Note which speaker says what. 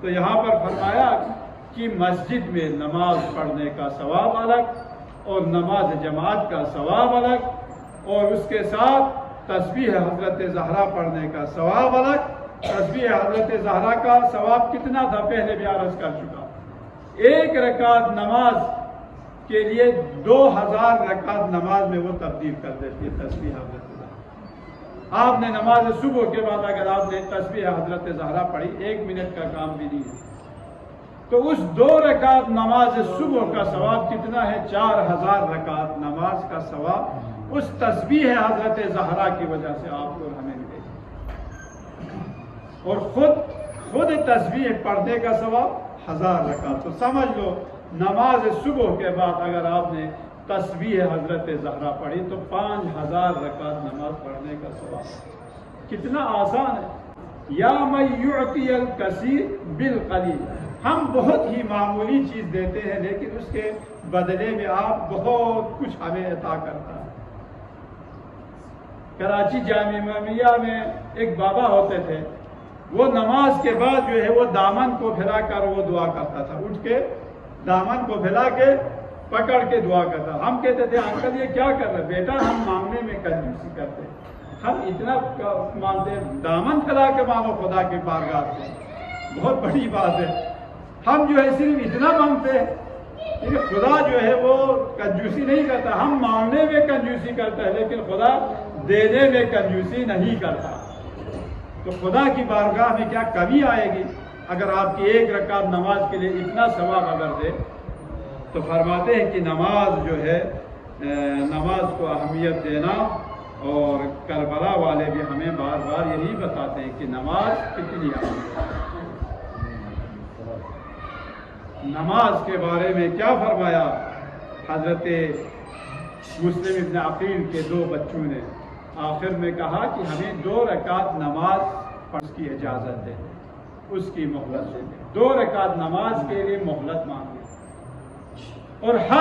Speaker 1: تو یہاں پر فرمایا کہ مسجد میں نماز پڑھنے کا ثواب الگ اور نماز جماعت کا ثواب الگ، اور اس کے ساتھ تسبیح حضرت زہرا پڑھنے کا ثواب الگ۔ تسبیح حضرت زہرا کا ثواب کتنا تھا پہلے بھی عرض کر چکا، ایک رکعت نماز کے لیے 2000 رکعت نماز میں وہ تبدیل کر دیتی ہے تسبیح حضرت زہرا۔ آپ نے نماز صبح کے بعد اگر آپ نے تسبیح حضرت زہرا پڑھی، 1 منٹ کا کام بھی نہیں ہے، تو اس 2 رکعت نماز صبح کا ثواب کتنا ہے؟ 4000 رکعت نماز کا ثواب اس تسبیح حضرت زہرا کی وجہ سے آپ کو ہمیں ملے گا۔ اور خود تسبیح پڑھنے کا ثواب 1000 رکعت۔ تو سمجھ لو نماز صبح کے بعد اگر آپ نے تسبیح حضرت زہرا پڑھی تو 5000 رکعت نماز پڑھنے کا ثواب۔ کتنا آسان ہے۔ یا من یعطی الکثیر بالقلیل، ہم بہت ہی معمولی چیز دیتے ہیں لیکن اس کے بدلے میں آپ بہت کچھ ہمیں عطا کرتا ہے۔ کراچی جامعہ امامیہ میں ایک بابا ہوتے تھے، وہ نماز کے بعد جو ہے وہ دامن کو پھیلا کر وہ دعا کرتا تھا، اٹھ کے دامن کو پھیلا کے پکڑ کے دعا کرتا۔ ہم کہتے تھے انکل یہ کیا کر رہے؟ بیٹا ہم مانگنے میں کنجوسی کرتے، ہم اتنا مانگتے، دامن پھیلا کے مانگو خدا کے بارگاہ سے، بہت بڑی بات ہے۔ ہم جو ہے صرف اتنا مانگتے ہیں، لیکن خدا جو ہے وہ کنجوسی نہیں کرتا، ہم مانگنے میں کنجوسی کرتا ہے لیکن خدا دینے میں کنجوسی نہیں کرتا۔ تو خدا کی بارگاہ میں کیا کمی آئے گی اگر آپ کی 1 رکعت نماز کے لیے اتنا ثواب اگر دے؟ تو فرماتے ہیں کہ نماز جو ہے، نماز کو اہمیت دینا، اور کربلا والے بھی ہمیں بار بار یہی بتاتے ہیں کہ نماز کتنی اہم ہے۔ نماز کے بارے میں کیا فرمایا حضرت مسلم ابن عقیل کے 2 بچوں نے؟ آخر میں کہا کہ ہمیں 2 رکعت نماز پڑھنے کی اجازت دے، اس کی مہلت دے دیں۔ 2 رکعت نماز کے لیے مہلت مانگے، اور ہر